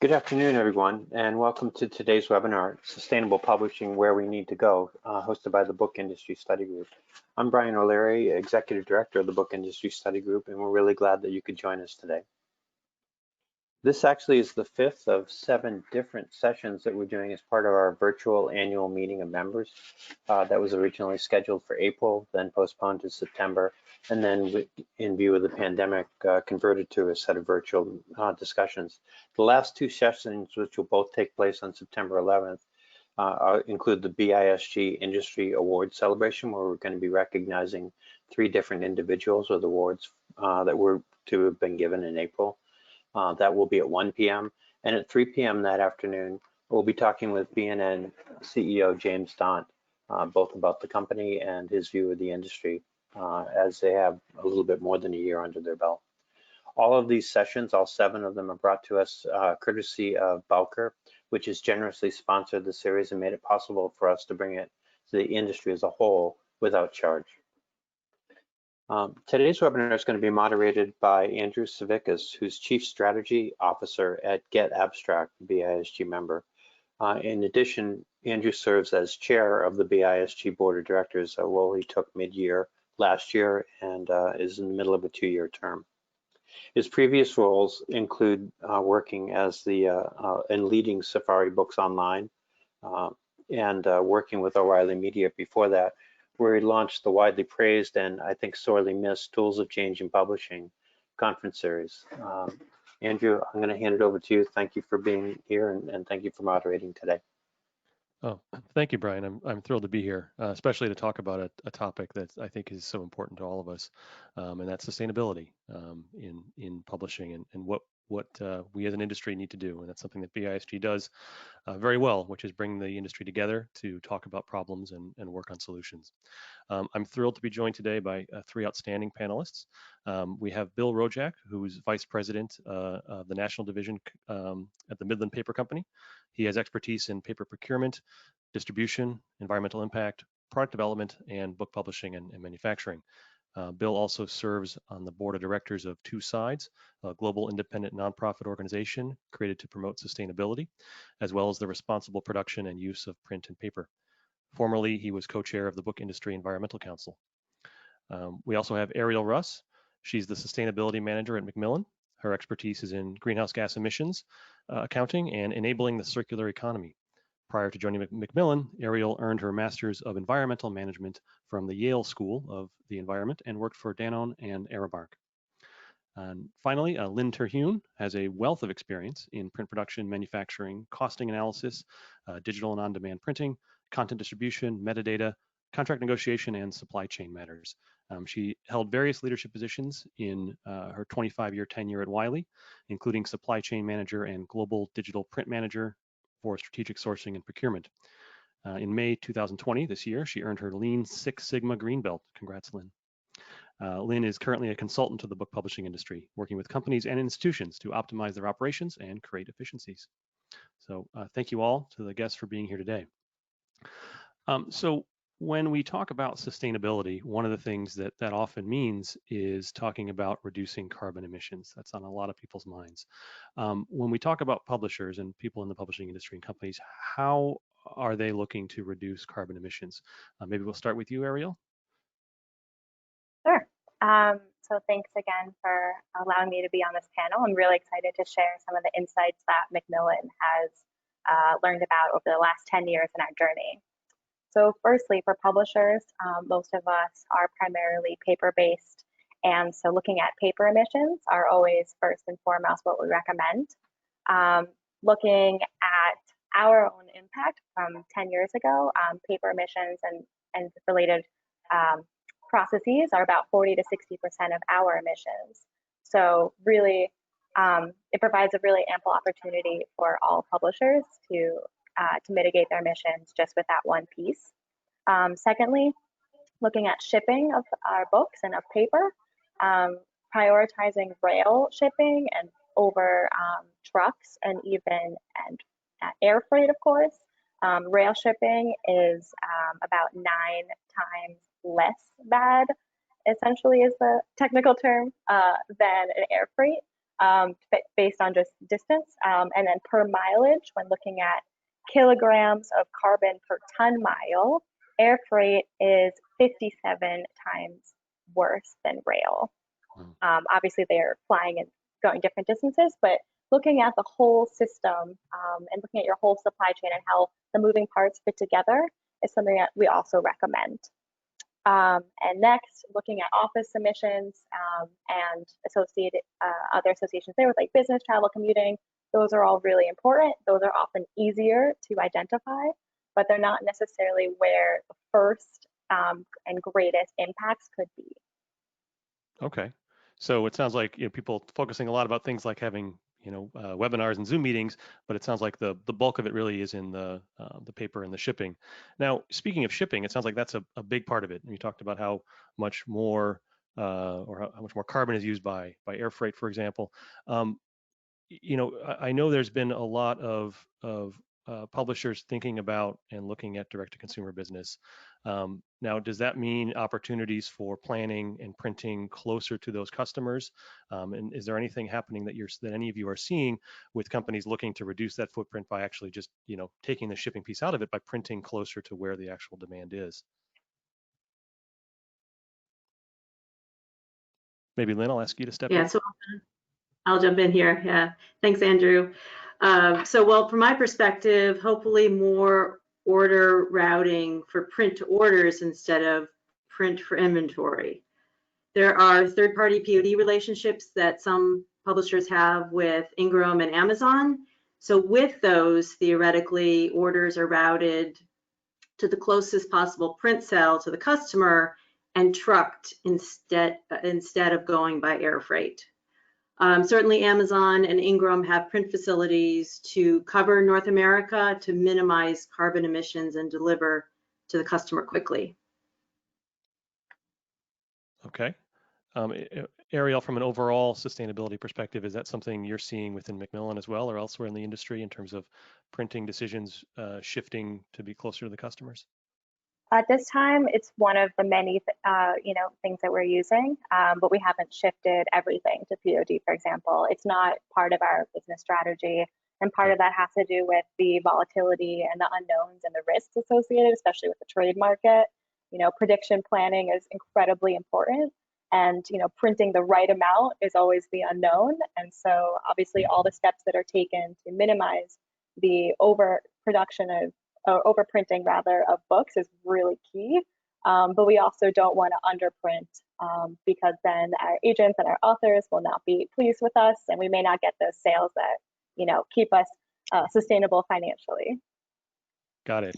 Good afternoon, everyone, and welcome to today's webinar, Sustainable Publishing, Where We Need to Go, hosted by the Book Industry Study Group. I'm Brian O'Leary, Executive Director of the Book Industry Study Group, and we're really glad that you could join us today. This actually is the fifth of 7 different sessions that we're doing as part of our virtual annual meeting of members. That was originally scheduled for April, then postponed to September, and then in view of the pandemic, converted to a set of virtual discussions. The last 2 sessions, which will both take place on September 11th, include the BISG Industry Award Celebration, where we're going to be recognizing 3 different individuals with awards that were to have been given in April. That will be at 1 p.m. And at 3 p.m. that afternoon, we'll be talking with BNN CEO James Daunt, both about the company and his view of the industry, as they have a little bit more than a year under their belt. All of these sessions, all 7 of them, are brought to us courtesy of Bowker, which has generously sponsored the series and made it possible for us to bring it to the industry as a whole without charge. Today's webinar is going to be moderated by Andrew Savikas, who's Chief Strategy Officer at getAbstract, BISG member. In addition, Andrew serves as chair of the BISG Board of Directors, a role he took mid-year last year and is in the middle of a 2-year term. His previous roles include working as and leading Safari Books Online and working with O'Reilly Media before that, where he launched the widely praised and I think sorely missed Tools of Change in Publishing conference series. Andrew, I'm going to hand it over to you. Thank you for being here and thank you for moderating today. Oh, thank you, Brian. I'm thrilled to be here, especially to talk about a topic that I think is so important to all of us, and that's sustainability in publishing and what we as an industry need to do. And that's something that BISG does very well, which is bring the industry together to talk about problems and work on solutions. I'm thrilled to be joined today by 3 outstanding panelists. We have Bill Rojack, who's Vice President of the National Division at the Midland Paper Company. He has expertise in paper procurement, distribution, environmental impact, product development, and book publishing and manufacturing. Bill also serves on the board of directors of Two Sides, a global independent nonprofit organization created to promote sustainability, as well as the responsible production and use of print and paper. Formerly, he was co-chair of the Book Industry Environmental Council. We also have Ariel Russ. She's the sustainability manager at Macmillan. Her expertise is in greenhouse gas emissions accounting and enabling the circular economy. Prior to joining Macmillan, Ariel earned her Master's of Environmental Management from the Yale School of the Environment and worked for Danone and Aramark. And finally, Lynn Terhune has a wealth of experience in print production, manufacturing, costing analysis, digital and on-demand printing, content distribution, metadata, contract negotiation, and supply chain matters. She held various leadership positions in her 25-year tenure at Wiley, including supply chain manager and global digital print manager for strategic sourcing and procurement. In May 2020, this year, she earned her Lean Six Sigma Green Belt. Congrats, Lynn. Lynn is currently a consultant to the book publishing industry, working with companies and institutions to optimize their operations and create efficiencies. So thank you all to the guests for being here today. So when we talk about sustainability, one of the things that often means is talking about reducing carbon emissions. That's on a lot of people's minds. When we talk about publishers and people in the publishing industry and companies, how are they looking to reduce carbon emissions? Maybe we'll start with you, Ariel. Sure. So thanks again for allowing me to be on this panel. I'm really excited to share some of the insights that Macmillan has learned about over the last 10 years in our journey. So firstly, for publishers, most of us are primarily paper-based, and so looking at paper emissions are always first and foremost what we recommend. Looking at our own impact from 10 years ago, paper emissions and related processes are about 40 to 60% of our emissions. So really, it provides a really ample opportunity for all publishers to mitigate their emissions just with that one piece. Secondly, looking at shipping of our books and of paper, prioritizing rail shipping and over trucks and even air freight, of course. Rail shipping is about 9 times less bad, essentially is the technical term, than an air freight. based on just distance. And then per mileage, when looking at kilograms of carbon per ton mile, air freight is 57 times worse than rail. Obviously, they're flying and going different distances, but looking at the whole system and looking at your whole supply chain and how the moving parts fit together is something that we also recommend. And next, looking at office submissions and associated other associations there with like business, travel, commuting, those are all really important. Those are often easier to identify, but they're not necessarily where the first and greatest impacts could be. Okay, so it sounds like people focusing a lot about things like having webinars and Zoom meetings, but it sounds like the bulk of it really is in the paper and the shipping. Now, speaking of shipping, it sounds like that's a big part of it. And you talked about how much more or how much more carbon is used by air freight, for example. I know there's been a lot of publishers thinking about and looking at direct-to-consumer business. Now, does that mean opportunities for planning and printing closer to those customers? And is there anything happening that any of you are seeing with companies looking to reduce that footprint by actually just taking the shipping piece out of it by printing closer to where the actual demand is? Maybe Lynn, I'll ask you to step in. Yeah, so I'll jump in here. Yeah, thanks, Andrew. Well, from my perspective, hopefully more order routing for print to orders instead of print for inventory. There are third-party POD relationships that some publishers have with Ingram and Amazon. So with those, theoretically, orders are routed to the closest possible print cell to the customer and trucked instead of going by air freight. Certainly Amazon and Ingram have print facilities to cover North America to minimize carbon emissions and deliver to the customer quickly. Okay. Ariel, from an overall sustainability perspective, is that something you're seeing within Macmillan as well or elsewhere in the industry in terms of printing decisions shifting to be closer to the customers? At this time, it's one of the many, things that we're using, but we haven't shifted everything to POD, for example. It's not part of our business strategy, and part of that has to do with the volatility and the unknowns and the risks associated, especially with the trade market. Prediction planning is incredibly important, and printing the right amount is always the unknown. And so, obviously, all the steps that are taken to minimize the overprinting of books is really key. But we also don't want to underprint because then our agents and our authors will not be pleased with us, and we may not get those sales that keep us sustainable financially. Got it.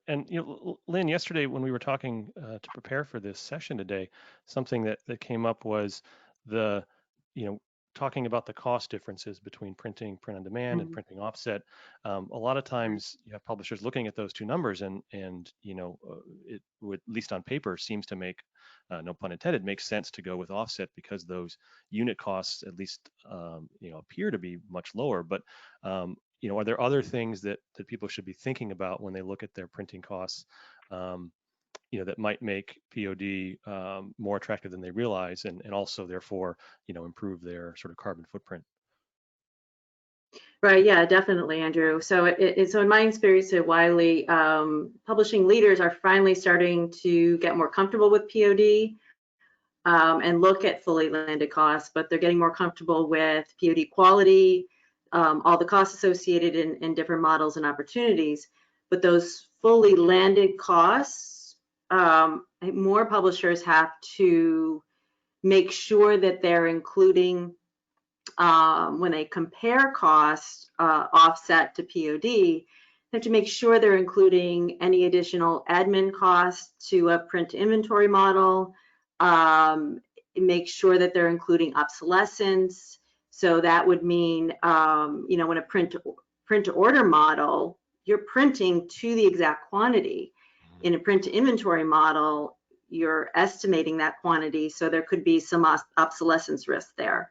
And Lynn, yesterday when we were talking to prepare for this session today, something that came up was the talking about the cost differences between print on demand and printing offset. A lot of times you have publishers looking at those two numbers and it would, at least on paper, seems to make, no pun intended, makes sense to go with offset because those unit costs at least appear to be much lower. But are there other things that people should be thinking about when they look at their printing costs that might make POD more attractive than they realize, and also therefore improve their sort of carbon footprint? Right, yeah, definitely, Andrew. So in my experience at Wiley, publishing leaders are finally starting to get more comfortable with POD and look at fully landed costs, but they're getting more comfortable with POD quality, all the costs associated in different models and opportunities. But those fully landed costs, more publishers have to make sure that they're including, when they compare costs offset to POD, they have to make sure they're including any additional admin costs to a print inventory model, make sure that they're including obsolescence. So that would mean, when a print to order model, you're printing to the exact quantity. In a print to inventory model, you're estimating that quantity, so there could be some obsolescence risk there.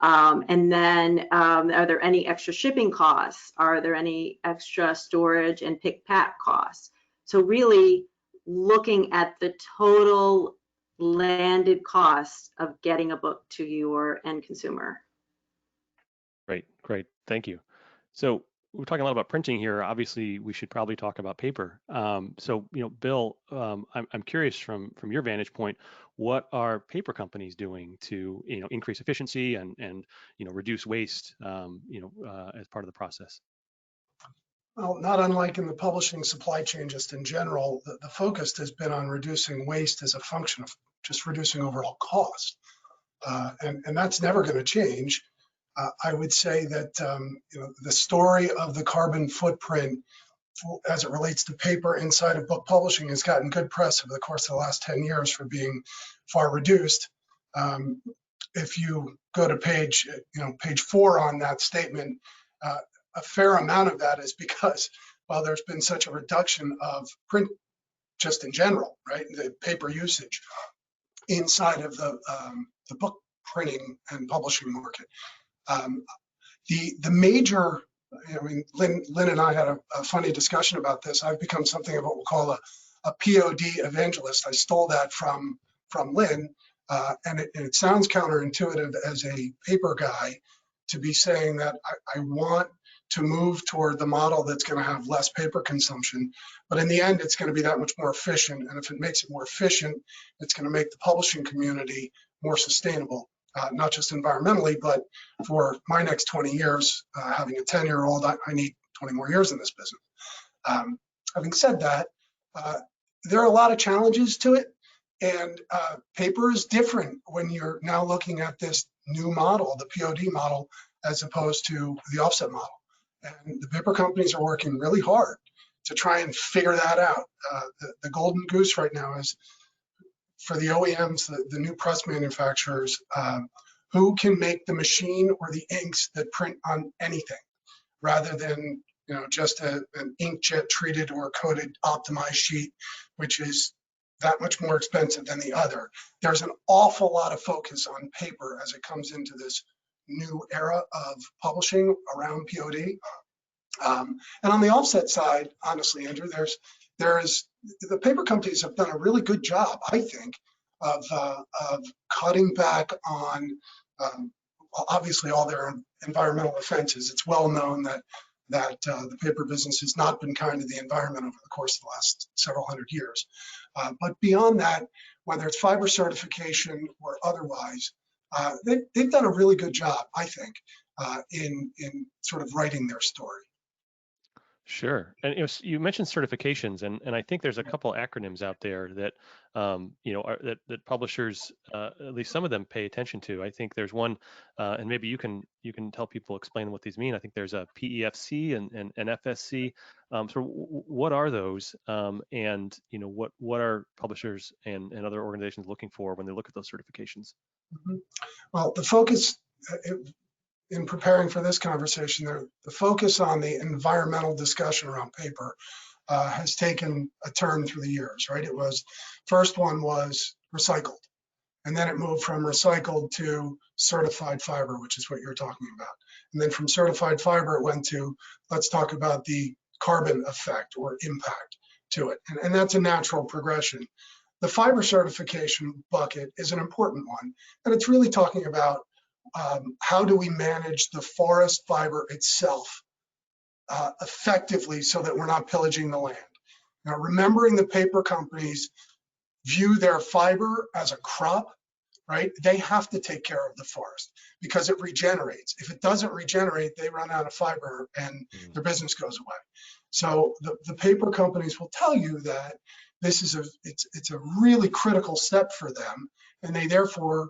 And then, are there any extra shipping costs? Are there any extra storage and pick pack costs? So really looking at the total landed cost of getting a book to your end consumer. Great. Thank you. So we're talking a lot about printing here. Obviously, we should probably talk about paper. So, Bill, I'm curious from your vantage point, what are paper companies doing to, increase efficiency and reduce waste, as part of the process? Well, not unlike in the publishing supply chain, just in general, the focus has been on reducing waste as a function of just reducing overall cost. And that's never going to change. I would say that the story of the carbon footprint as it relates to paper inside of book publishing has gotten good press over the course of the last 10 years for being far reduced. If you go to page 4 on that statement, a fair amount of that is because, well, there's been such a reduction of print just in general, right? The paper usage inside of the book printing and publishing market. The major, Lynn and I had a funny discussion about this. I've become something of what we'll call a POD evangelist. I stole that from Lynn, and it sounds counterintuitive as a paper guy to be saying that I want to move toward the model that's going to have less paper consumption, but in the end, it's going to be that much more efficient. And if it makes it more efficient, it's going to make the publishing community more sustainable. Not just environmentally, but for my next 20 years, having a 10-year-old, I need 20 more years in this business. Having said that, there are a lot of challenges to it, and paper is different when you're now looking at this new model, the POD model, as opposed to the offset model. And the paper companies are working really hard to try and figure that out. The golden goose right now is for the OEMs, the new press manufacturers, who can make the machine or the inks that print on anything, rather than just an inkjet treated or coated optimized sheet, which is that much more expensive than the other. There's an awful lot of focus on paper as it comes into this new era of publishing around POD. And on the offset side, honestly, Andrew, the paper companies have done a really good job, I think, of cutting back on obviously all their environmental offenses. It's well known that the paper business has not been kind to the environment over the course of the last several hundred years. But beyond that, whether it's fiber certification or otherwise, they've done a really good job, I think, in sort of writing their story. Sure. And you mentioned certifications, and I think there's a couple acronyms out there that that publishers, at least some of them, pay attention to. I think there's one, and maybe you can tell people, explain what these mean. I think there's a PEFC and an FSC. So what are those, and what are publishers and other organizations looking for when they look at those certifications? Mm-hmm. Well, the focus in preparing for this conversation, the focus on the environmental discussion around paper has taken a turn through the years, right? First one was recycled, and then it moved from recycled to certified fiber, which is what you're talking about. And then from certified fiber, it went to, let's talk about the carbon effect or impact to it. And that's a natural progression. The fiber certification bucket is an important one, and it's really talking about how do we manage the forest fiber itself effectively so that we're not pillaging the land. Now, remembering the paper companies view their fiber as a crop, right? They have to take care of the forest because it regenerates. If it doesn't regenerate, they run out of fiber and their business goes away. So the paper companies will tell you that this is it's a really critical step for them, and they therefore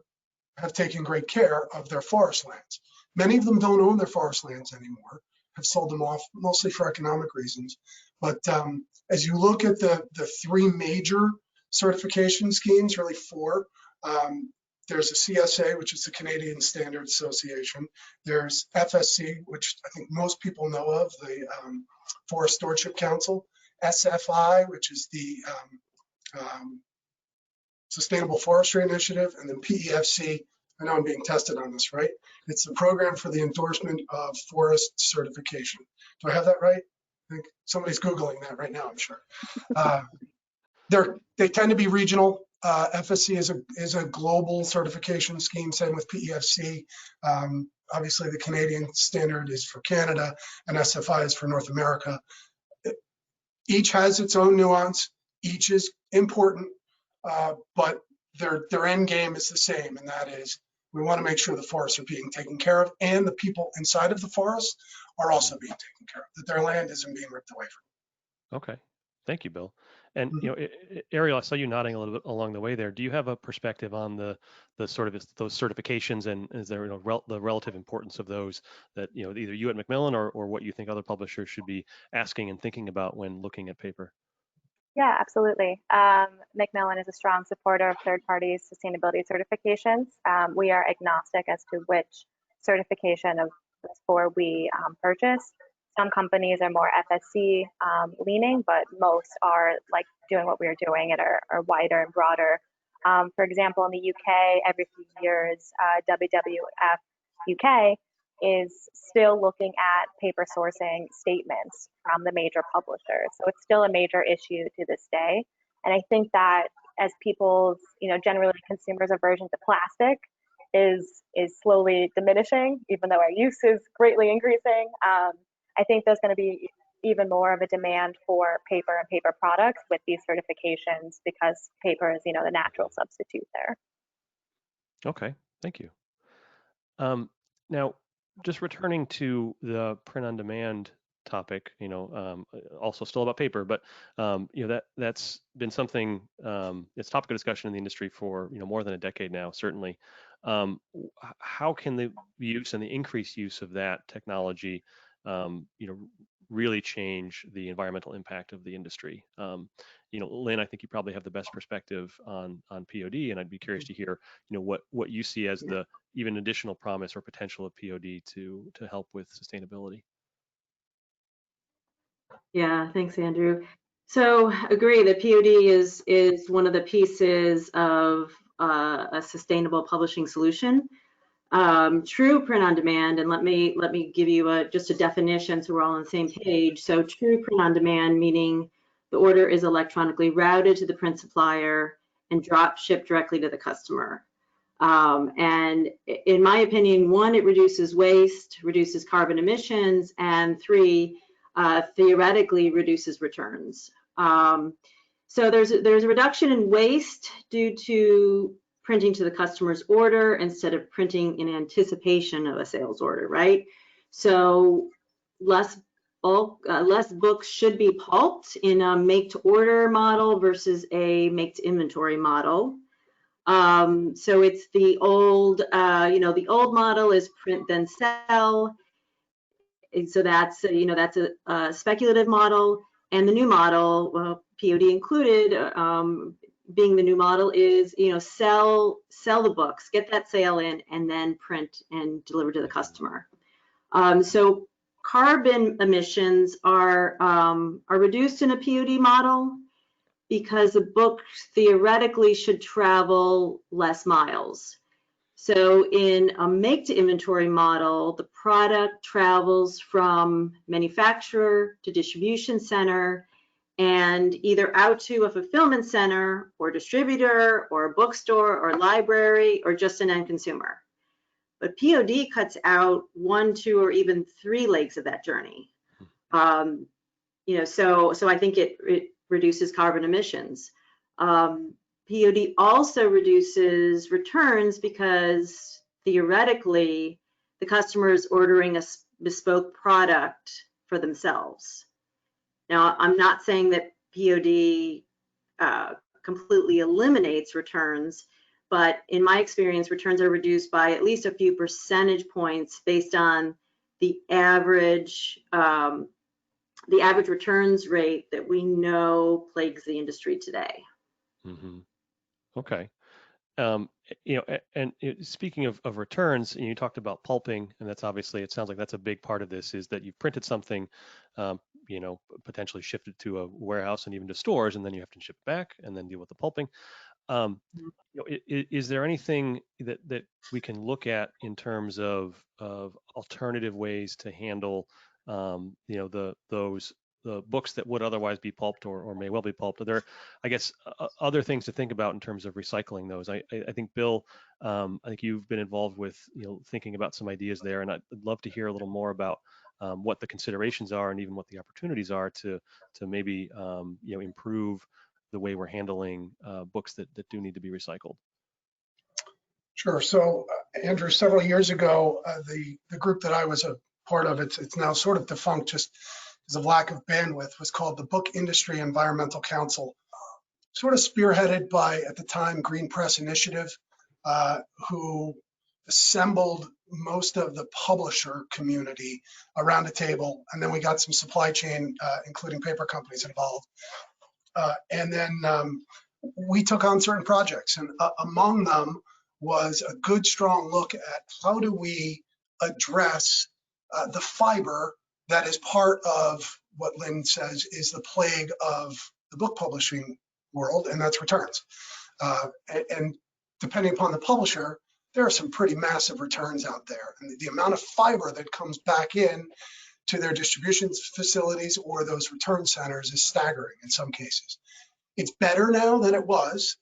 have taken great care of their forest lands. Many of them don't own their forest lands anymore, have sold them off mostly for economic reasons. But as you look at the three major certification schemes, really four, there's a CSA, which is the Canadian Standards Association. There's FSC, which I think most people know of, the Forest Stewardship Council. SFI, which is the Sustainable Forestry Initiative, and then PEFC. I know I'm being tested on this, right? It's the Program for the Endorsement of Forest Certification. Do I have that right? I think somebody's Googling that right now, I'm sure. They tend to be regional. FSC is a global certification scheme, same with PEFC. obviously the Canadian standard is for Canada and SFI is for North America. Each has its own nuance, each is important, but their end game is the same, and that is we want to make sure the forests are being taken care of and the people inside of the forest are also being taken care of, that their land isn't being ripped away from them. Okay, thank you, Bill. And Ariel, I saw you nodding a little bit along the way there. Do you have a perspective on the sort of those certifications, and is there the relative importance of those that either you at Macmillan or what you think other publishers should be asking and thinking about when looking at paper? Yeah, absolutely. Macmillan is a strong supporter of third-party sustainability certifications. We are agnostic as to which certification of the four we purchase. Some companies are more FSC leaning, but most are like doing what we are doing and are wider and broader. For example, in the UK, every few years, WWF UK is still looking at paper sourcing statements from the major publishers. So it's still a major issue to this day. And I think that as people's, generally consumers' aversion to plastic is slowly diminishing, even though our use is greatly increasing. I think there's going to be even more of a demand for paper and paper products with these certifications because paper is, the natural substitute there. Okay, thank you. Now, just returning to the print on demand topic, also still about paper, but that's been something, it's topic of discussion in the industry for more than a decade now, certainly. How can the use and the increased use of that technology really change the environmental impact of the industry? Lynn, I think you probably have the best perspective on POD, and I'd be curious to hear, what you see as the even additional promise or potential of POD to help with sustainability. Yeah, thanks, Andrew. So agree that POD is one of the pieces of a sustainable publishing solution. True print on demand, and let me give you just a definition so we're all on the same page. So true print on demand, meaning the order is electronically routed to the print supplier and shipped directly to the customer. And in my opinion, one, it reduces waste, reduces carbon emissions, and three, theoretically reduces returns. So there's a reduction in waste due to printing to the customer's order instead of printing in anticipation of a sales order, right? So less books should be pulped in a make-to-order model versus a make-to-inventory model. So it's the old, the old model is print then sell. And so that's a speculative model, and the new model, well, POD included, being the new model, is sell the books, get that sale in, and then print and deliver to the customer. So carbon emissions are reduced in a POD model because the book theoretically should travel less miles. So in a make-to-inventory model, the product travels from manufacturer to distribution center and either out to a fulfillment center or distributor or a bookstore or library or just an end consumer. But POD cuts out 1, 2, or even 3 legs of that journey. So I think it reduces carbon emissions. POD also reduces returns because theoretically the customer is ordering a bespoke product for themselves. Now, I'm not saying that POD completely eliminates returns, but in my experience, returns are reduced by at least a few percentage points based on the average returns rate that we know plagues the industry today. Mm-hmm. Okay. Speaking of returns, you talked about pulping, and that's obviously, it sounds like that's a big part of this, is that you've printed something, potentially shifted to a warehouse and even to stores, and then you have to ship it back and then deal with the pulping. Is there anything that we can look at in terms of alternative ways to handle, those the books that would otherwise be pulped or may well be pulped? Are there, I guess, other things to think about in terms of recycling those? I think, Bill, I think you've been involved with, thinking about some ideas there, and I'd love to hear a little more about what the considerations are and even what the opportunities are to maybe improve the way we're handling books that do need to be recycled. Sure. So, Andrew, several years ago, the group that I was a part of, it's now sort of defunct just because of lack of bandwidth, was called the Book Industry Environmental Council, sort of spearheaded by, at the time, Green Press Initiative, who assembled most of the publisher community around a table. And then we got some supply chain, including paper companies, involved. And then we took on certain projects, and among them was a good, strong look at how do we address the fiber that is part of what Lynn says is the plague of the book publishing world, and that's returns. And depending upon the publisher, there are some pretty massive returns out there. And the amount of fiber that comes back in to their distribution facilities or those return centers is staggering in some cases. It's better now than it was.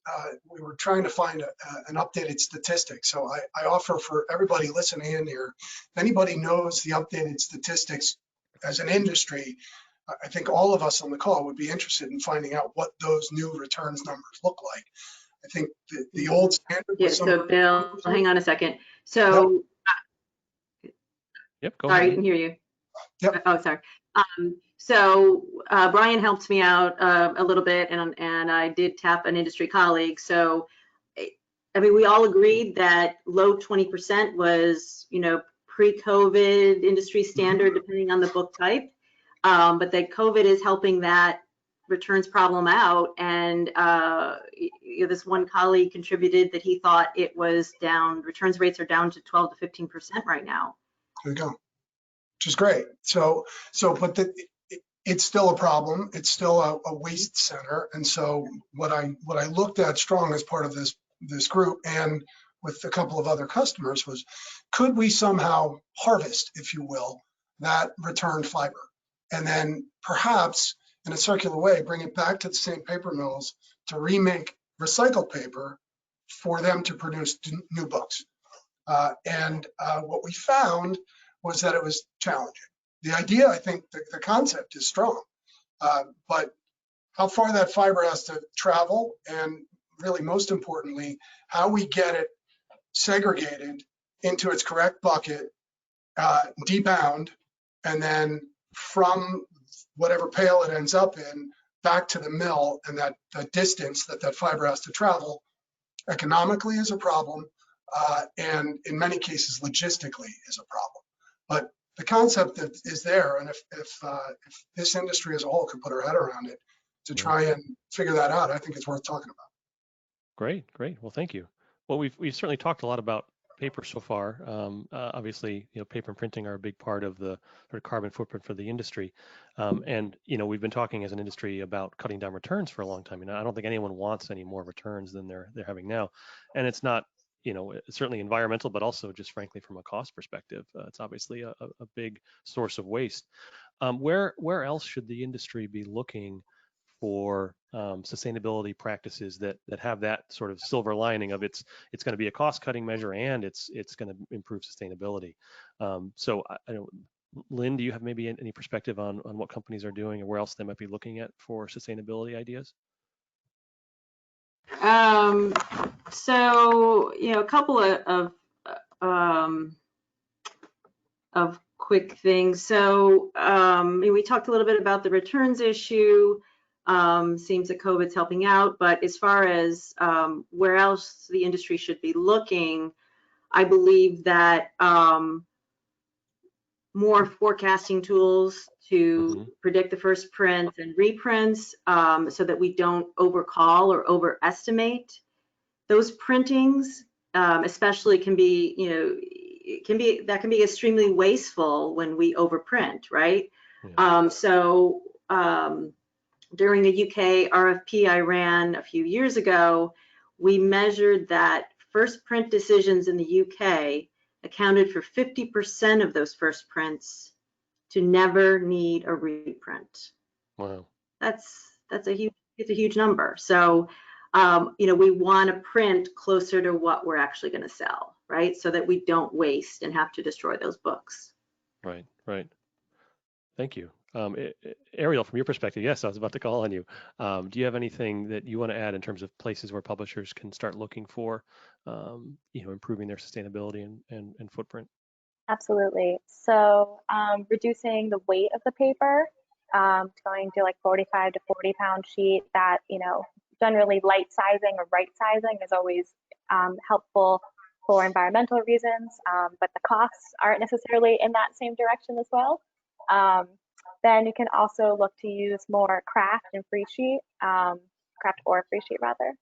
We were trying to find an updated statistic. So I offer for everybody listening in here, if anybody knows the updated statistics as an industry, I think all of us on the call would be interested in finding out what those new returns numbers look like. I think the old standard. Yeah, so Bill, hang on a second. So, yep, go sorry, ahead. I can hear you. Yep. Oh, sorry. So Brian helped me out a little bit, and I did tap an industry colleague. So, I mean, we all agreed that low 20% was, pre-COVID industry standard, depending on the book type. But that COVID is helping that returns problem out. And this one colleague contributed that he thought it was down, returns rates are down to 12 to 15% right now. There you go, which is great. But it's still a problem. It's still a waste center. And so what I looked at strong as part of this group and with a couple of other customers was, could we somehow harvest, if you will, that returned fiber, and then perhaps in a circular way bring it back to the same paper mills to remake recycled paper for them to produce new books. And what we found was that it was challenging. The idea, I think, the concept is strong, but how far that fiber has to travel, and really most importantly, how we get it segregated into its correct bucket, debound, and then from whatever pail it ends up in back to the mill, and that distance that fiber has to travel economically is a problem, and in many cases logistically is a problem. But the concept is there, and if this industry as a whole could put our head around it to try and figure that out, I think it's worth talking about. Great. Well, thank you. Well, we've certainly talked a lot about paper so far. Obviously, paper and printing are a big part of the sort of carbon footprint for the industry. And we've been talking as an industry about cutting down returns for a long time. I don't think anyone wants any more returns than they're having now. And it's not, it's certainly environmental, but also just frankly from a cost perspective, it's obviously a big source of waste. Where else should the industry be looking for sustainability practices that have that sort of silver lining of it's going to be a cost-cutting measure and it's going to improve sustainability? So I don't, Lynn, do you have maybe any perspective on what companies are doing and where else they might be looking at for sustainability ideas? So a couple of quick things. So we talked a little bit about the returns issue. Seems that COVID's helping out, but as far as where else the industry should be looking, I believe that more forecasting tools to predict the first prints and reprints, so that we don't overcall or overestimate those printings, especially can be extremely wasteful when we overprint, right? Yeah. During a UK RFP I ran a few years ago, we measured that first print decisions in the UK accounted for 50% of those first prints to never need a reprint. Wow. It's a huge number. So, we want to print closer to what we're actually going to sell, right? So that we don't waste and have to destroy those books. Right. Thank you. Ariel, from your perspective, yes, I was about to call on you. Do you have anything that you want to add in terms of places where publishers can start looking for, improving their sustainability and footprint? Absolutely. So reducing the weight of the paper, going to like 45 to 40 pound sheet that, generally light sizing or right sizing is always helpful for environmental reasons, but the costs aren't necessarily in that same direction as well. Then you can also look to use more craft and free sheet, craft or free sheet rather,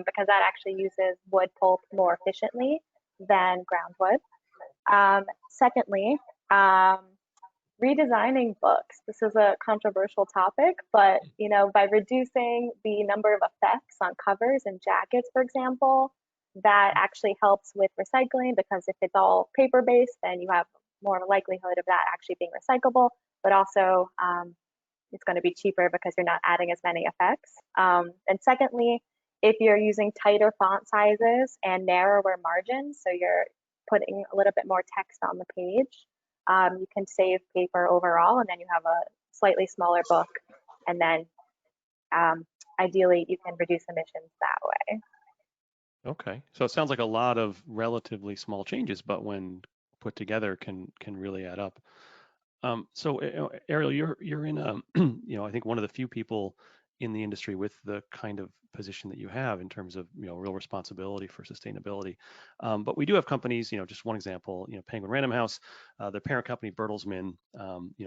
because that actually uses wood pulp more efficiently than ground wood. Secondly, redesigning books. This is a controversial topic, but by reducing the number of effects on covers and jackets, for example, that actually helps with recycling, because if it's all paper-based, then you have more of a likelihood of that actually being recyclable, but also it's going to be cheaper because you're not adding as many effects. And secondly, if you're using tighter font sizes and narrower margins, so you're putting a little bit more text on the page, you can save paper overall, and then you have a slightly smaller book, and then ideally you can reduce emissions that way. Okay, so it sounds like a lot of relatively small changes, but when put together can really add up. So Ariel, you're in I think one of the few people in the industry with the kind of position that you have in terms of real responsibility for sustainability. But we do have companies, just one example, Penguin Random House, their parent company Bertelsmann,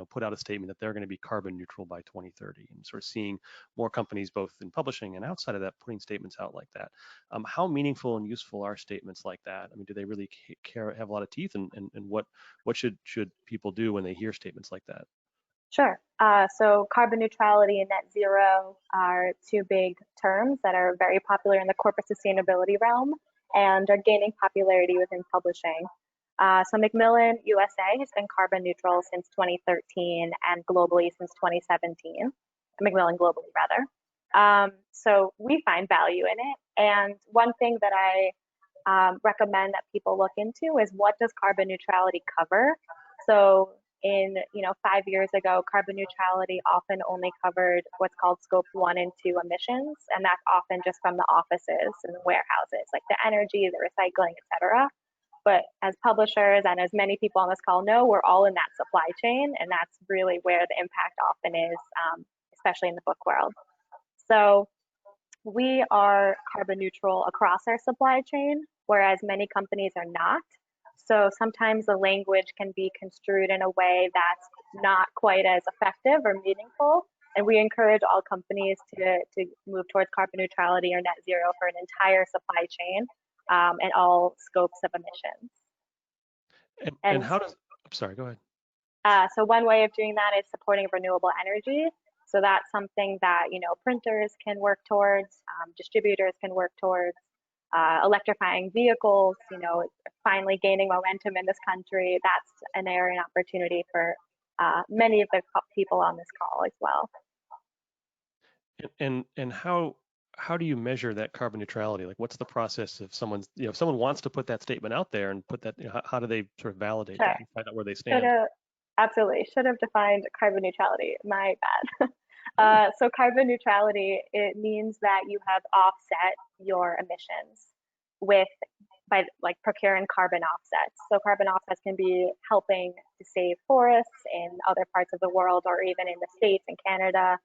put out a statement that they're going to be carbon neutral by 2030, and sort of seeing more companies both in publishing and outside of that putting statements out like that. How meaningful and useful are statements like that? I mean, do they really have a lot of teeth, and what should people do when they hear statements like that? Sure. So carbon neutrality and net zero are two big terms that are very popular in the corporate sustainability realm and are gaining popularity within publishing. So Macmillan USA has been carbon neutral since 2013 and globally since 2017. Macmillan globally, rather. So we find value in it. And one thing that I recommend that people look into is, what does carbon neutrality cover? So 5 years ago, carbon neutrality often only covered what's called scope 1 and 2 emissions, and that's often just from the offices and the warehouses, like the energy, the recycling, etc. But as publishers, and as many people on this call know, we're all in that supply chain, and that's really where the impact often is, especially in the book world. So we are carbon neutral across our supply chain, whereas many companies are not. So sometimes the language can be construed in a way that's not quite as effective or meaningful. And we encourage all companies to move towards carbon neutrality or net zero for an entire supply chain and all scopes of emissions. And how does, I'm sorry, go ahead. So one way of doing that is supporting renewable energy. So that's something that, printers can work towards, distributors can work towards. Electrifying vehicles, finally gaining momentum in this country. That's an area and opportunity for many of the people on this call as well. And how do you measure that carbon neutrality? Like, what's the process if someone's, if someone wants to put that statement out there and put that, how do they sort of validate that and find out where they stand? Absolutely, should have defined carbon neutrality. My bad. So carbon neutrality, it means that you have offset your emissions by procuring carbon offsets. So carbon offsets can be helping to save forests in other parts of the world, or even in the States and Canada.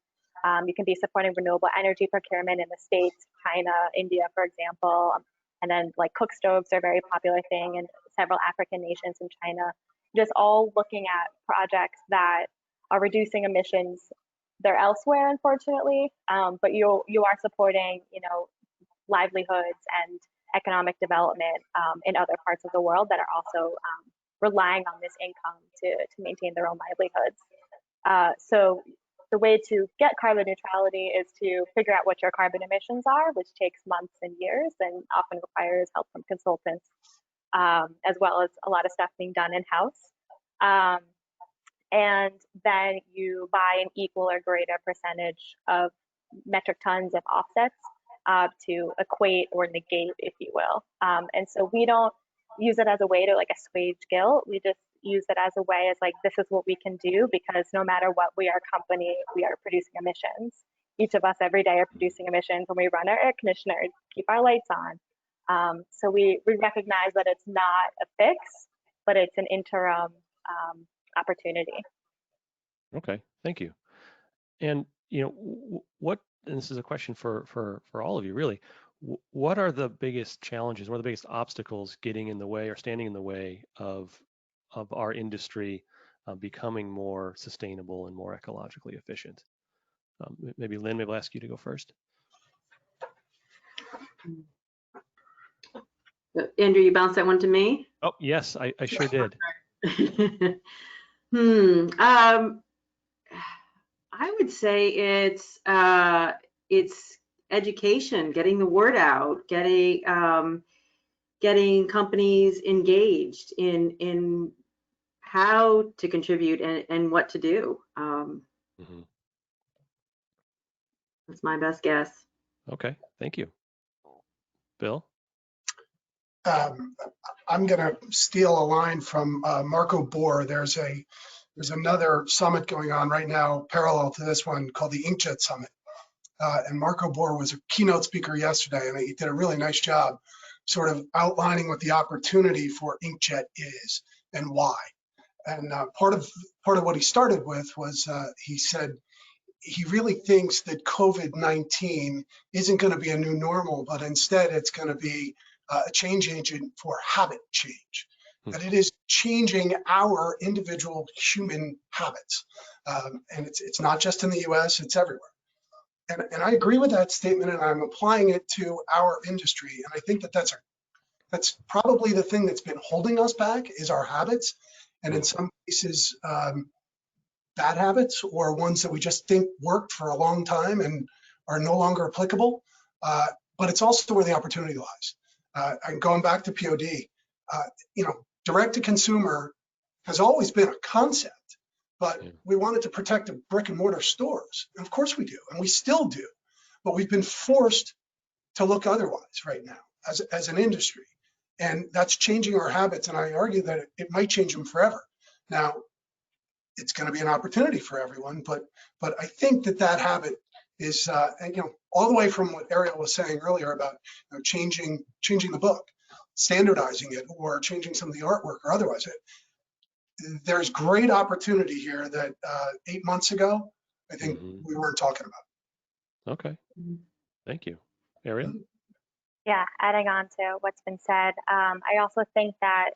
You can be supporting renewable energy procurement in the States, China, India, for example. And then cook stoves are a very popular thing in several African nations and China. Just all looking at projects that are reducing emissions. They're elsewhere, unfortunately, but you are supporting, livelihoods and economic development in other parts of the world that are also relying on this income to maintain their own livelihoods. So the way to get carbon neutrality is to figure out what your carbon emissions are, which takes months and years and often requires help from consultants, as well as a lot of stuff being done in-house. and then you buy an equal or greater percentage of metric tons of offsets to equate or negate, if you will. And so we don't use it as a way to like assuage guilt. We just use it as a way as like, this is what we can do, because no matter what, we are a company, we are producing emissions. Each of us every day are producing emissions when we run our air conditioner, keep our lights on. So we recognize that it's not a fix, but it's an interim opportunity. Okay, thank you. And what, and this is a question for all of you really, what are the biggest challenges, what are the biggest obstacles getting in the way or standing in the way of our industry becoming more sustainable and more ecologically efficient? Maybe Lynn, maybe I'll ask you to go first. Andrew, you bounced that one to me? Oh, yes, I sure did. I would say it's education, getting the word out, getting companies engaged in how to contribute and what to do. That's my best guess. Okay, thank you. Bill? I'm going to steal a line from Marco Bohr. There's another summit going on right now, parallel to this one, called the Inkjet Summit. And Marco Bohr was a keynote speaker yesterday, and he did a really nice job sort of outlining what the opportunity for Inkjet is and why. And part of what he started with was he said he really thinks that COVID-19 isn't going to be a new normal, but instead it's going to be a change agent for habit change. That it is changing our individual human habits. And it's not just in the US, it's everywhere. And I agree with that statement, and I'm applying it to our industry. And I think that's probably the thing that's been holding us back is our habits. And in some cases, bad habits or ones that we just think worked for a long time and are no longer applicable. But it's also where the opportunity lies. And going back to POD, direct to consumer has always been a concept, but we wanted to protect the brick and mortar stores. And of course we do, and we still do. But we've been forced to look otherwise right now as an industry. And that's changing our habits. And I argue that it might change them forever. Now, it's going to be an opportunity for everyone, but I think that habit is, all the way from what Ariel was saying earlier about changing the book, standardizing it, or changing some of the artwork or otherwise. There's great opportunity here that 8 months ago, I think we weren't talking about. Okay, thank you. Ariel? Yeah, adding on to what's been said, I also think that,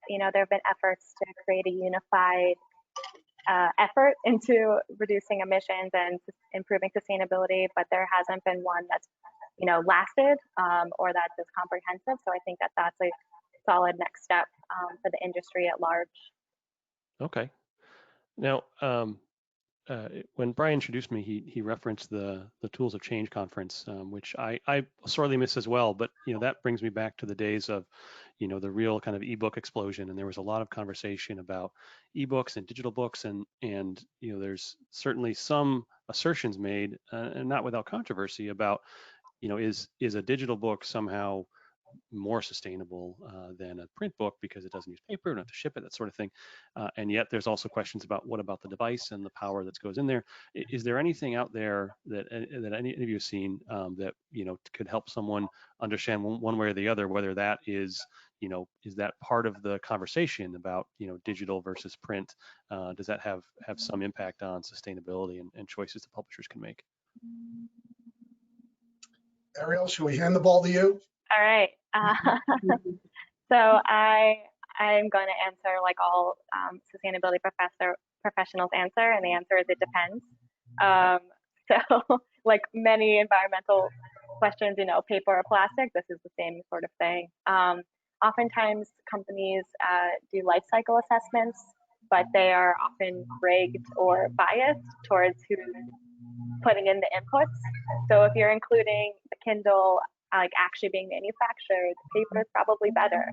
there have been efforts to create a unified effort into reducing emissions and improving sustainability, but there hasn't been one that's, lasted or that's as comprehensive. So I think that that's a solid next step for the industry at large. Okay. Now, when Brian introduced me, he referenced the Tools of Change conference, which I sorely miss as well. But that brings me back to the days of the real kind of ebook explosion, and there was a lot of conversation about ebooks and digital books, and there's certainly some assertions made, and not without controversy, about is a digital book somehow more sustainable than a print book because it doesn't use paper, don't have to ship it, that sort of thing. And yet there's also questions about what about the device and the power that goes in there. Is there anything out there that any of you have seen that could help someone understand one way or the other whether that is is that part of the conversation about digital versus print? Does that have some impact on sustainability and choices that publishers can make? Ariel, should we hand the ball to you? All right. So I'm going to answer like all sustainability professionals answer, and the answer is it depends. So like many environmental questions, paper or plastic, this is the same sort of thing. Oftentimes companies do life cycle assessments, but they are often rigged or biased towards who's putting in the inputs. So if you're including the Kindle like actually being manufactured, paper is probably better.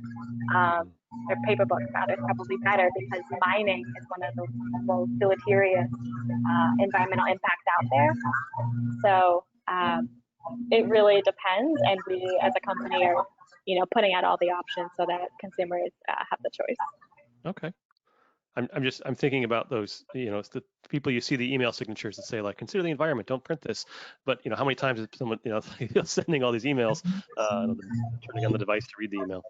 or paper books rather, is probably better because mining is one of the most deleterious environmental impacts out there. So it really depends, and we as a company are, putting out all the options so that consumers have the choice. Okay. I'm thinking about those, it's the people you see the email signatures that say like, consider the environment, don't print this. But how many times is someone, sending all these emails, turning on the device to read the email.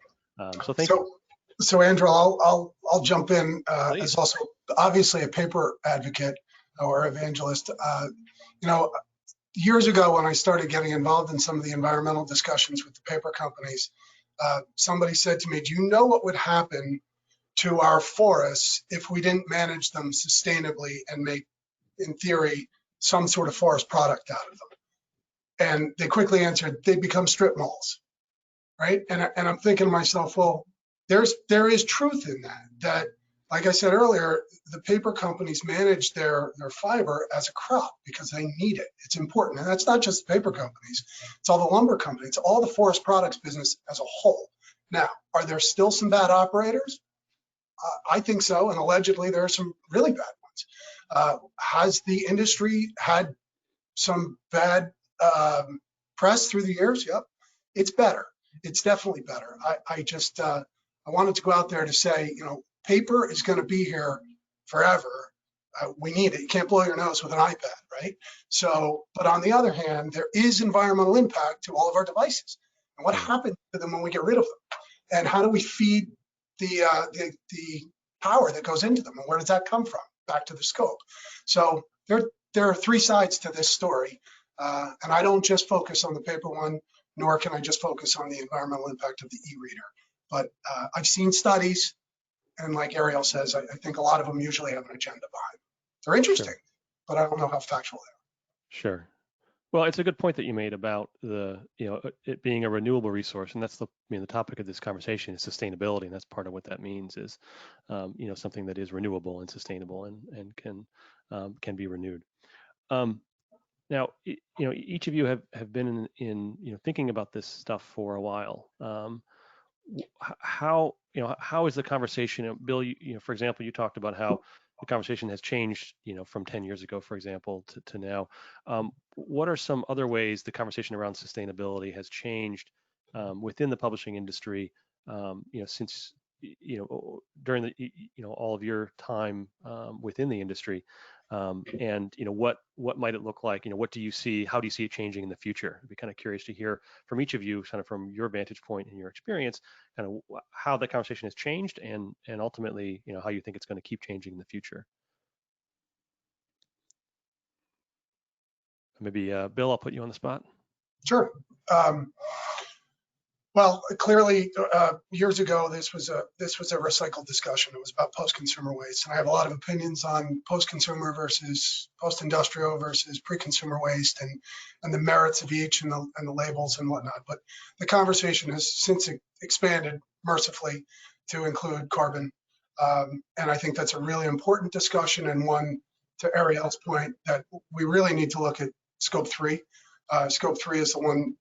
So thank you. So Andrew, I'll jump in as Please. also obviously a paper advocate or evangelist. Years ago when I started getting involved in some of the environmental discussions with the paper companies, somebody said to me, do you know what would happen to our forests if we didn't manage them sustainably and make, in theory, some sort of forest product out of them? And they quickly answered, they become strip malls, right? And I'm thinking to myself, well, there is truth in that, like I said earlier, the paper companies manage their fiber as a crop because they need it. It's important. And that's not just the paper companies. It's all the lumber companies, it's all the forest products business as a whole. Now, are there still some bad operators? I think so, and allegedly there are some really bad ones. Has the industry had some bad press through the years? Yep, it's better. It's definitely better. I wanted to go out there to say, paper is going to be here forever. We need it. You can't blow your nose with an iPad, right? So, but on the other hand, there is environmental impact to all of our devices. And what happens to them when we get rid of them? And how do we feed the power that goes into them, and where does that come from? Back to the scope. So there are three sides to this story, and I don't just focus on the paper one, nor can I just focus on the environmental impact of the e-reader. But I've seen studies, and like Ariel says, I think a lot of them usually have an agenda behind them. They're interesting, sure, but I don't know how factual they are. Sure. Well, it's a good point that you made about it being a renewable resource, and that's the topic of this conversation is sustainability, and that's part of what that means is, something that is renewable and sustainable and can be renewed. Now, each of you have been in thinking about this stuff for a while. How is the conversation, Bill? For example, you talked about how the conversation has changed, from 10 years ago, for example, to now. What are some other ways the conversation around sustainability has changed within the publishing industry, since, during the, all of your time within the industry, and what might it look like? What do you see? How do you see it changing in the future? I'd be kind of curious to hear from each of you, kind of from your vantage point and your experience, kind of how the conversation has changed, and ultimately, how you think it's going to keep changing in the future. Maybe Bill, I'll put you on the spot. Sure. Well, clearly, years ago, this was a recycled discussion. It was about post-consumer waste, and I have a lot of opinions on post-consumer versus post-industrial versus pre-consumer waste, and the merits of each, and the labels and whatnot. But the conversation has since expanded mercifully to include carbon, and I think that's a really important discussion, and one, to Ariel's point, that we really need to look at Scope 3. Scope 3 is the one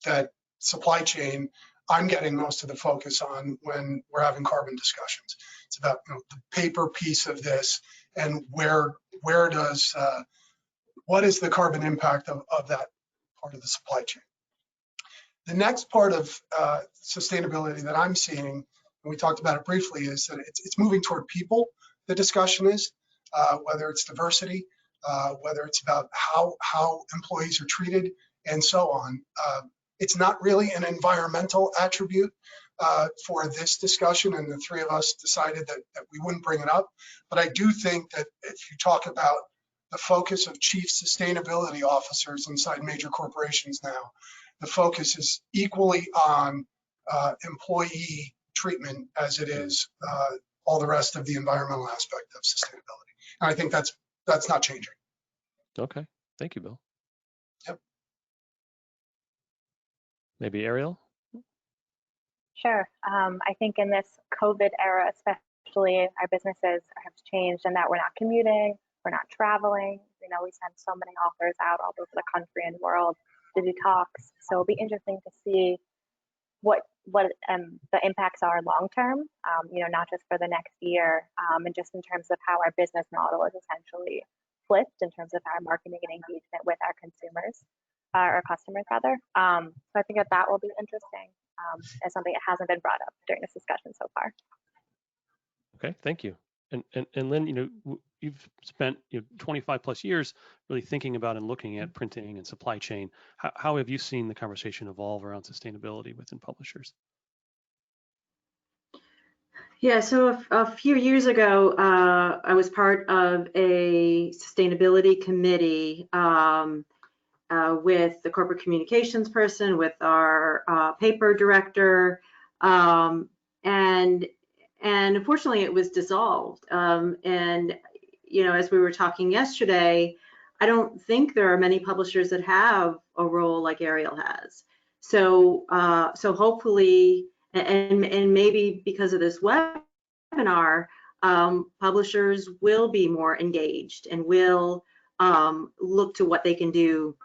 that supply chain I'm getting most of the focus on when we're having carbon discussions. It's about the paper piece of this, and what is the carbon impact of that part of the supply chain. The next part of sustainability that I'm seeing, and we talked about it briefly, is that it's moving toward people. The discussion is whether it's diversity, whether it's about how employees are treated, and so on. It's not really an environmental attribute for this discussion, and the three of us decided that we wouldn't bring it up. But I do think that if you talk about the focus of chief sustainability officers inside major corporations now, the focus is equally on employee treatment as it is all the rest of the environmental aspect of sustainability. And I think that's not changing. Okay, thank you, Bill. Yep. Maybe Ariel? Sure. I think in this COVID era, especially, our businesses have changed in that we're not commuting, we're not traveling. We send so many authors out all over the country and world to do talks. So it'll be interesting to see what what the impacts are long term, not just for the next year, and just in terms of how our business model is essentially flipped in terms of our marketing and engagement with our consumers, or customers rather. So I think that will be interesting as something that hasn't been brought up during this discussion so far. Okay, thank you. And Lynn, you've spent 25 plus years really thinking about and looking at printing and supply chain. How have you seen the conversation evolve around sustainability within publishers? Yeah, so a few years ago, I was part of a sustainability committee with the corporate communications person, with our paper director, and unfortunately it was dissolved. And as we were talking yesterday, I don't think there are many publishers that have a role like Ariel has. So hopefully, and maybe because of this webinar, publishers will be more engaged and will look to what they can do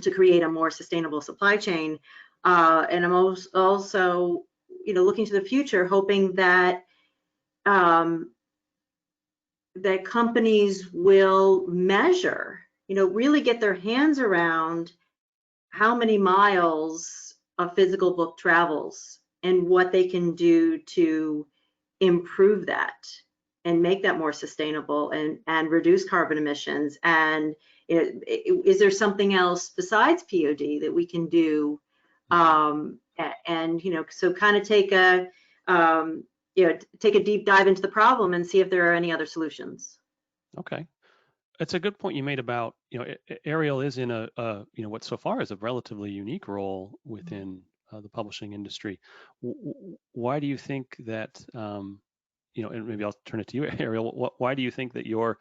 to create a more sustainable supply chain. And I'm also looking to the future, hoping that that companies will measure, really get their hands around how many miles a physical book travels and what they can do to improve that and make that more sustainable and reduce carbon emissions. And is there something else besides POD that we can do? So kind of take a deep dive into the problem and see if there are any other solutions. Okay, it's a good point you made about Ariel is in a what so far is a relatively unique role within the publishing industry. Why do you think that and maybe I'll turn it to you, Ariel. Why do you think that you're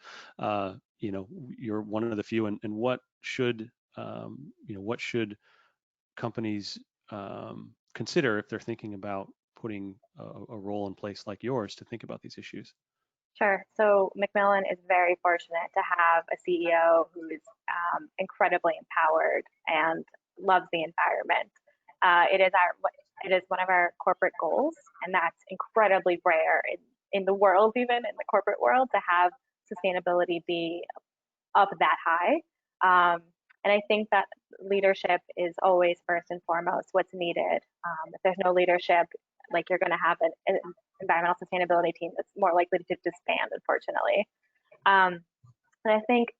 you're one of the few, and what should companies consider if they're thinking about putting a role in place like yours to think about these issues? Sure. So Macmillan is very fortunate to have a CEO who's incredibly empowered and loves the environment. It is one of our corporate goals, and that's incredibly rare in the world, even in the corporate world, to have sustainability be up that high. And I think that leadership is always first and foremost what's needed. If there's no leadership, like, you're going to have an environmental sustainability team that's more likely to disband, unfortunately. And I think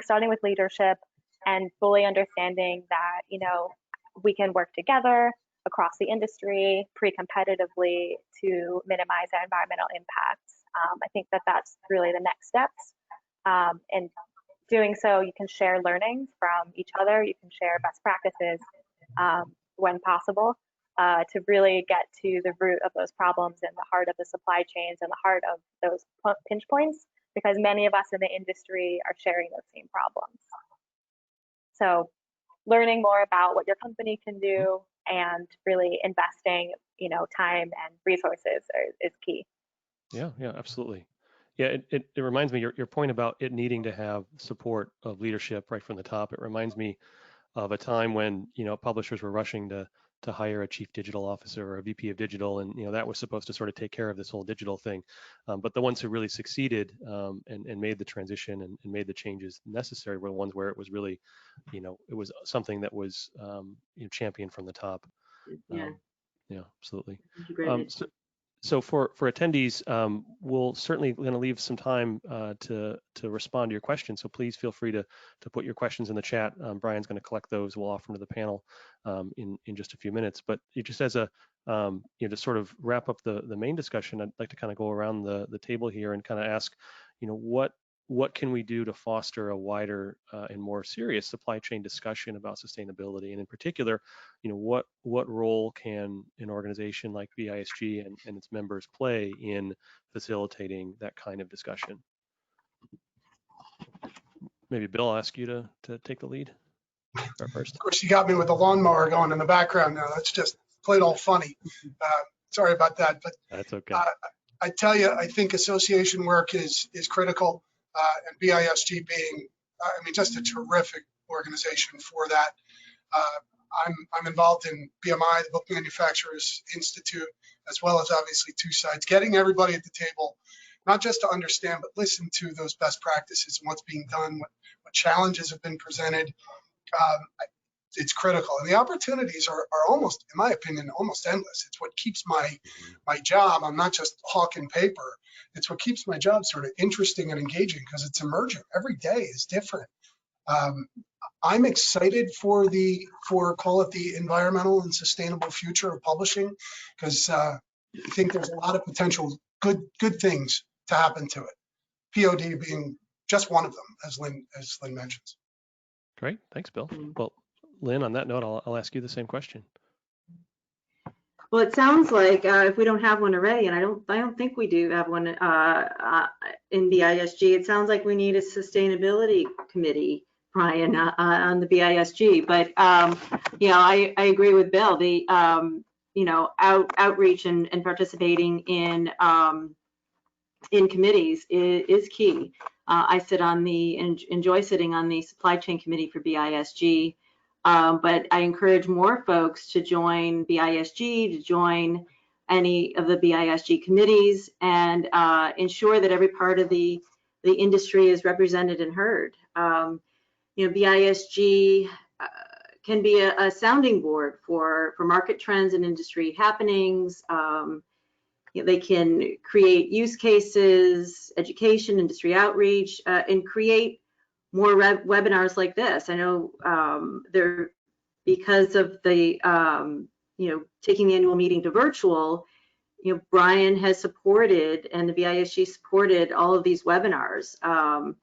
starting with leadership and fully understanding that, we can work together across the industry pre-competitively to minimize our environmental impacts. I think that that's really the next steps. And doing so, you can share learnings from each other. You can share best practices when possible to really get to the root of those problems and the heart of the supply chains and the heart of those pinch points, because many of us in the industry are sharing those same problems. So learning more about what your company can do and really investing, time and resources is key. Yeah, absolutely. Yeah, it reminds me, your point about it needing to have support of leadership right from the top. It reminds me of a time when, publishers were rushing to hire a chief digital officer or a VP of digital, and that was supposed to sort of take care of this whole digital thing. But the ones who really succeeded and made the transition and made the changes necessary were the ones where it was really, it was something that was championed from the top. Yeah, absolutely. So for attendees, we'll certainly going to leave some time to respond to your questions. So please feel free to put your questions in the chat. Brian's going to collect those. We'll offer them to the panel in just a few minutes. But just as a to sort of wrap up the main discussion, I'd like to kind of go around the table here and kind of ask, what can we do to foster a wider and more serious supply chain discussion about sustainability? And in particular, what role can an organization like BISG and its members play in facilitating that kind of discussion? Maybe Bill, I'll ask you to take the lead first. Of course, you got me with the lawnmower going in the background now. Let's just play it all funny. Sorry about that, but that's okay. I tell you, I think association work is critical. And BISG being, just a terrific organization for that. I'm involved in BMI, the Book Manufacturers Institute, as well as obviously Two Sides, getting everybody at the table, not just to understand, but listen to those best practices and what's being done, what challenges have been presented. It's critical, and the opportunities are almost, in my opinion, almost endless. It's what keeps my job. I'm not just hawking paper. It's what keeps my job sort of interesting and engaging because it's emerging. Every day is different. I'm excited for call it the environmental and sustainable future of publishing, because I think there's a lot of potential good things to happen to it. POD being just one of them, as Lynn mentions. Great, thanks, Bill. Well, Lynn, on that note, I'll ask you the same question. Well, it sounds like if we don't have one already, and I don't think we do have one in BISG, it sounds like we need a sustainability committee, Brian, on the BISG. But I agree with Bill. The outreach and participating in committees is key. I enjoy sitting on the supply chain committee for BISG. But I encourage more folks to join BISG, to join any of the BISG committees, and ensure that every part of the industry is represented and heard. BISG can be a sounding board for market trends and industry happenings. They can create use cases, education, industry outreach, and create more webinars like this. I know because of the taking the annual meeting to virtual, Brian has supported, and the BISG supported all of these webinars. And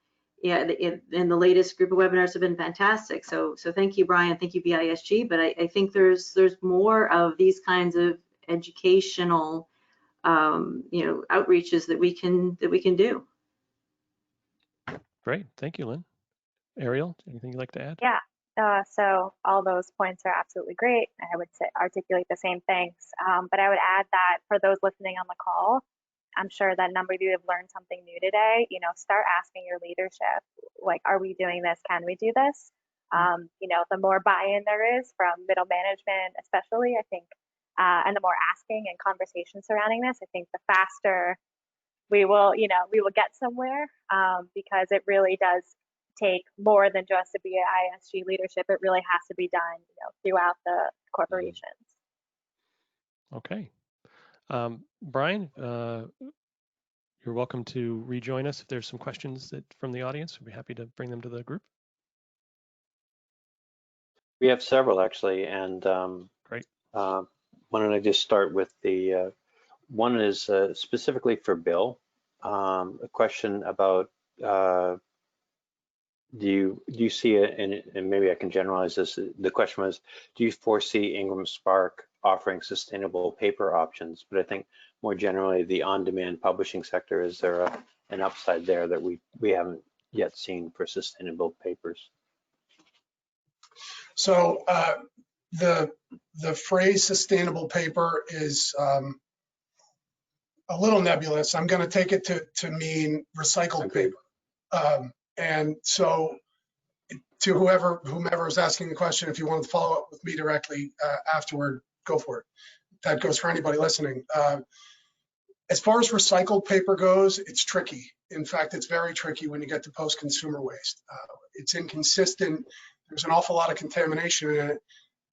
the latest group of webinars have been fantastic. So thank you, Brian. Thank you, BISG. But I think there's more of these kinds of educational outreaches that we can do. Great, thank you, Lynn. Ariel, anything you'd like to add? Yeah, so all those points are absolutely great. I would articulate the same things, but I would add that for those listening on the call, I'm sure that a number of you have learned something new today. Start asking your leadership, like, are we doing this? Can we do this? The more buy-in there is from middle management, especially, I think, and the more asking and conversation surrounding this, I think the faster we will get somewhere, because it really does take more than just a BISG leadership. It really has to be done, throughout the corporations. Okay. Brian, you're welcome to rejoin us if there's some questions from the audience. We'd be happy to bring them to the group. We have several actually, and great. Why don't I just start with the one is specifically for Bill, a question about do you see it, and maybe I can generalize this. The question was, do you foresee Ingram Spark offering sustainable paper options? But I think more generally, the on-demand publishing sector, is there an upside there that we haven't yet seen for sustainable papers? So the phrase sustainable paper is a little nebulous. I'm going to take it to mean recycled paper. And so to whomever is asking the question, if you want to follow up with me directly afterward, go for it. That goes for anybody listening. As far as recycled paper goes, it's tricky. In fact, it's very tricky when you get to post-consumer waste. It's inconsistent. There's an awful lot of contamination in it.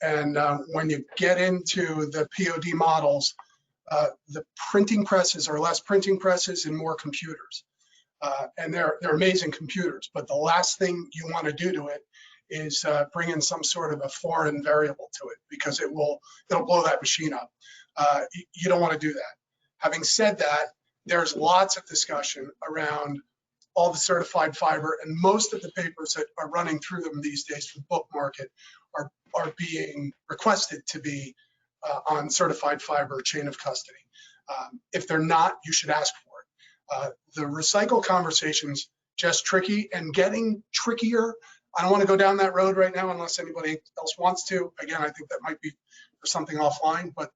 And when you get into the POD models, the printing presses are less printing presses and more computers. And they're amazing computers, but the last thing you want to do to it is bring in some sort of a foreign variable to it, because it'll blow that machine up. You don't want to do that. Having said that, there's lots of discussion around all the certified fiber, and most of the papers that are running through them these days for the book market are being requested to be on certified fiber chain of custody. If they're not, you should ask for it. The recycle conversation's just tricky and getting trickier. I don't want to go down that road right now unless anybody else wants to. Again, I think that might be for something offline, but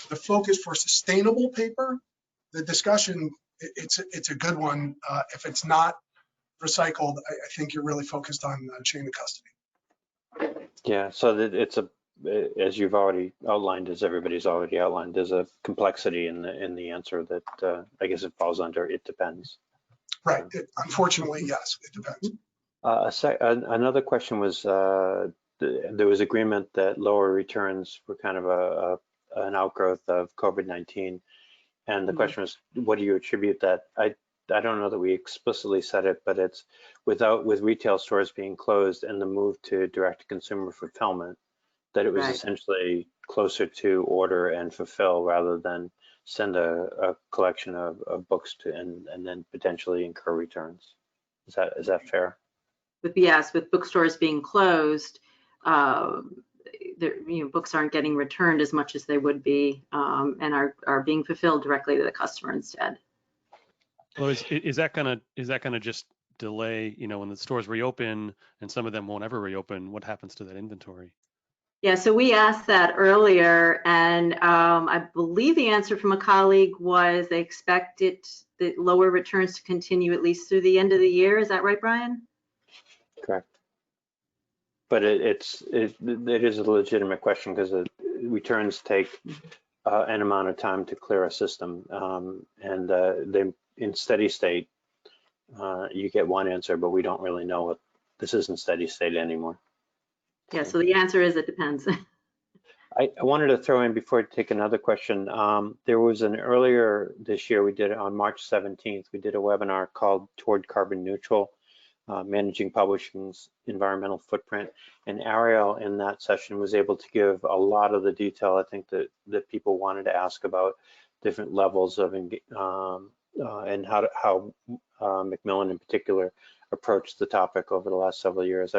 the focus for sustainable paper, the discussion, it's a good one. If it's not recycled, I think you're really focused on chain of custody. Yeah, so that it's as you've already outlined, as everybody's already outlined, there's a complexity in the answer that I guess it falls under. It depends. Right. Unfortunately, yes, it depends. Another question was there was agreement that lower returns were kind of an outgrowth of COVID-19, and the question was, what do you attribute that? I don't know that we explicitly said it, but it's with retail stores being closed and the move to direct-to-consumer fulfillment, that it was Right. essentially closer to order and fulfill rather than send a collection of books to and then potentially incur returns. Is that fair? With bookstores being closed, books aren't getting returned as much as they would be, and are being fulfilled directly to the customer instead. Well, is that gonna just delay, when the stores reopen and some of them won't ever reopen, what happens to that inventory? Yeah, so we asked that earlier, and I believe the answer from a colleague was they expect the lower returns to continue at least through the end of the year. Is that right, Brian? Correct. But it is a legitimate question because returns take an amount of time to clear a system, and they in steady state you get one answer, but we don't really know what this isn't steady state anymore. Yeah, so the answer is it depends. I wanted to throw in before I take another question. There was an earlier this year, we did it on March 17th, we did a webinar called Toward Carbon Neutral, Managing Publishing's Environmental Footprint. And Ariel in that session was able to give a lot of the detail I think that people wanted to ask about different levels of and how Macmillan in particular approached the topic over the last several years.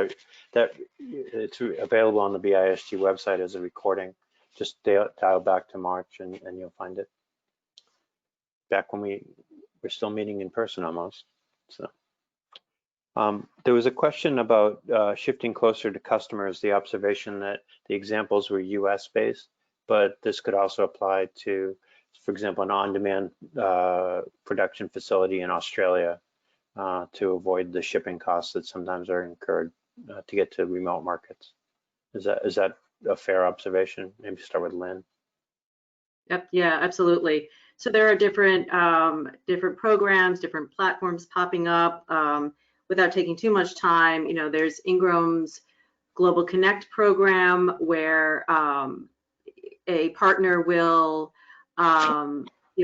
That it's available on the BISG website as a recording. Just dial back to March and you'll find it. Back when we're still meeting in person almost. So there was a question about shifting closer to customers, the observation that the examples were US based, but this could also apply to, for example, an on-demand production facility in Australia to avoid the shipping costs that sometimes are incurred to get to remote markets. Is that a fair observation? Maybe start with Lynn. Yep, yeah, absolutely. So there are different programs, different platforms popping up. Without taking too much time, there's Ingram's Global Connect program where a partner will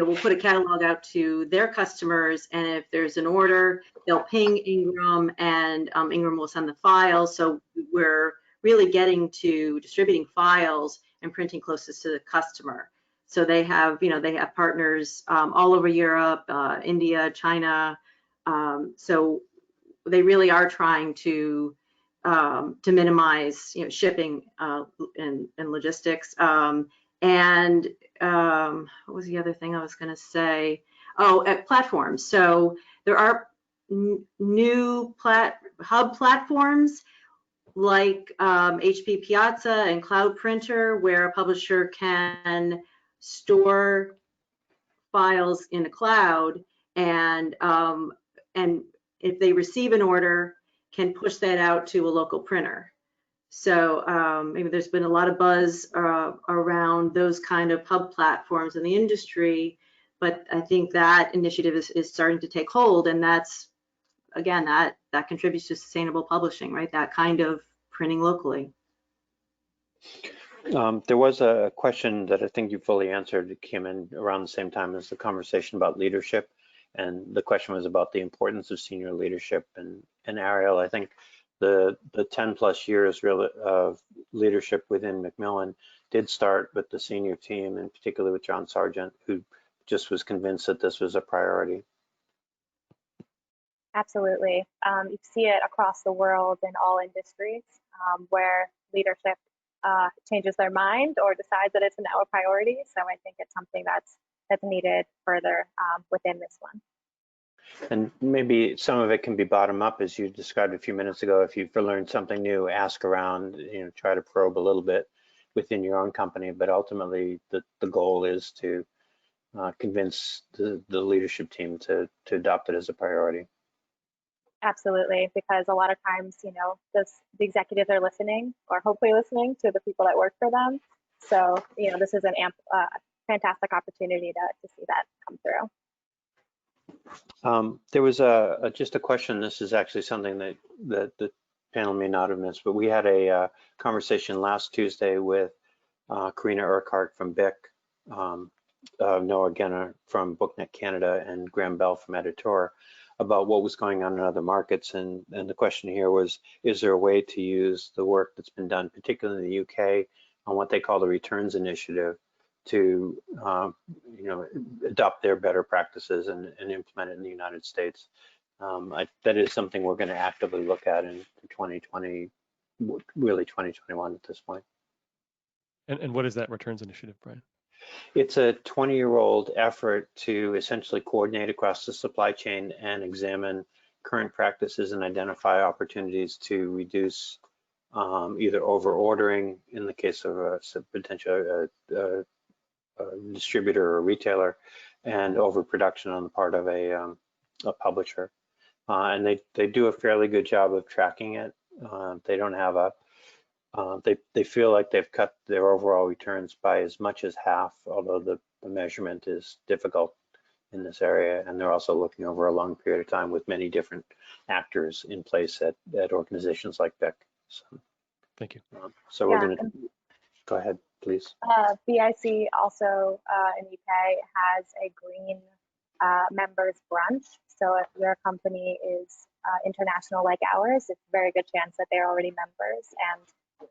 we'll put a catalog out to their customers, and if there's an order, they'll ping Ingram, and Ingram will send the files. So we're really getting to distributing files and printing closest to the customer. So they have partners all over Europe, India, China. So they really are trying to minimize shipping and logistics. And what was the other thing I was going to say? Oh, at platforms. So there are new hub platforms like HP Piazza and Cloud Printer, where a publisher can store files in the cloud, and if they receive an order, can push that out to a local printer. So maybe there's been a lot of buzz around those kind of hub platforms in the industry, but I think that initiative is starting to take hold, and that's, again, that contributes to sustainable publishing, right? That kind of printing locally. There was a question that I think you fully answered. It came in around the same time as the conversation about leadership, and the question was about the importance of senior leadership. And Ariel, I think the 10+ years really of leadership within Macmillan did start with the senior team, and particularly with John Sargent, who just was convinced that this was a priority. Absolutely. You see it across the world in all industries where leadership changes their mind or decides that it's now a priority. So I think it's something that's needed further within this one. And maybe some of it can be bottom up, as you described a few minutes ago. If you've learned something new, ask around, try to probe a little bit within your own company. But ultimately, the goal is to convince the leadership team to adopt it as a priority. Absolutely, because a lot of times, you know, the executives are listening, or hopefully listening to the people that work for them. So, you know, this is an fantastic opportunity to see that come through. There was just a question. This is actually something that the panel may not have missed, but we had a conversation last Tuesday with Karina Urquhart from BIC, Noah Genner from BookNet Canada, and Graham Bell from Editor about what was going on in other markets. And the question here was, is there a way to use the work that's been done, particularly in the UK, on what they call the returns initiative to you know, adopt their better practices and implement it in the United States? That is something we're going to actively look at in 2020, really 2021 at this point. And what is that returns initiative, Brian? It's a 20-year-old effort to essentially coordinate across the supply chain and examine current practices and identify opportunities to reduce either over ordering in the case of a potential distributor or retailer, and overproduction on the part of a publisher. And they do a fairly good job of tracking it. They don't have a they feel like they've cut their overall returns by as much as half, although the measurement is difficult in this area. And they're also looking over a long period of time with many different actors in place at organizations like BIC. So, thank you. So we're going to go ahead, please. BIC also in UK has a green members brunch. So if your company is international like ours, it's a very good chance that they're already members, and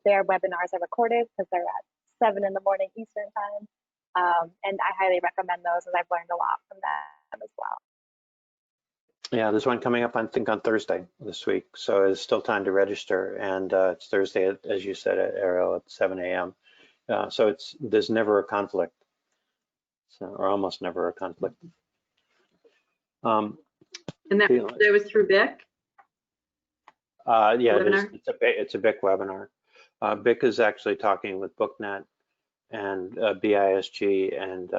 their webinars are recorded because they're at 7 in the morning Eastern time. And I highly recommend those, as I've learned a lot from them as well. Yeah, there's one coming up, I think, on Thursday this week. So there's still time to register. And it's Thursday, as you said, Ariel, at 7 a.m. So there's never a conflict, or almost never a conflict. And that was through BIC? Yeah, it's a BIC webinar. BIC is actually talking with BookNet and BISG, and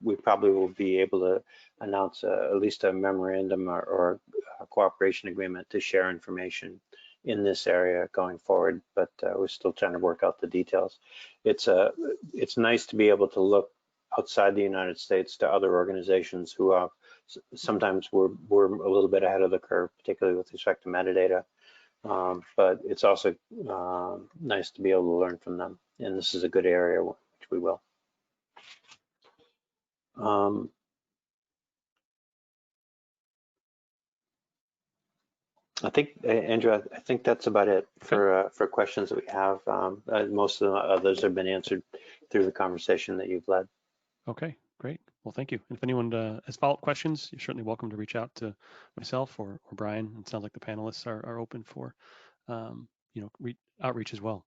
we probably will be able to announce at least a memorandum or a cooperation agreement to share information in this area going forward, but we're still trying to work out the details. It's nice to be able to look outside the United States to other organizations who are sometimes we're a little bit ahead of the curve, particularly with respect to metadata. But it's also nice to be able to learn from them, and this is a good area which we will. I think, Andrew, I think that's about it for questions that we have. Most of the others have been answered through the conversation that you've led. Okay, great. Well, thank you. If anyone has follow-up questions, you're certainly welcome to reach out to myself or Brian. It sounds like the panelists are open for outreach as well.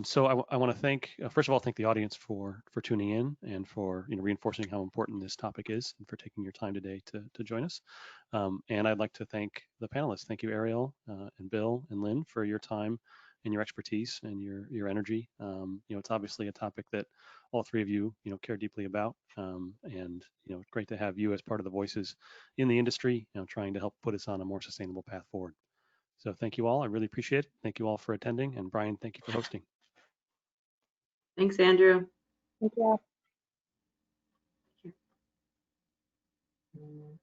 So I want to thank, first of all, thank the audience for tuning in and for reinforcing how important this topic is, and for taking your time today to join us. And I'd like to thank the panelists. Thank you, Ariel and Bill and Lynn, for your time and your expertise and your energy. It's obviously a topic that all three of you care deeply about, and it's great to have you as part of the voices in the industry, trying to help put us on a more sustainable path forward. So thank you all. I really appreciate it. Thank you all for attending. And Brian, thank you for hosting. Thanks, Andrew. Thank you. Thank you.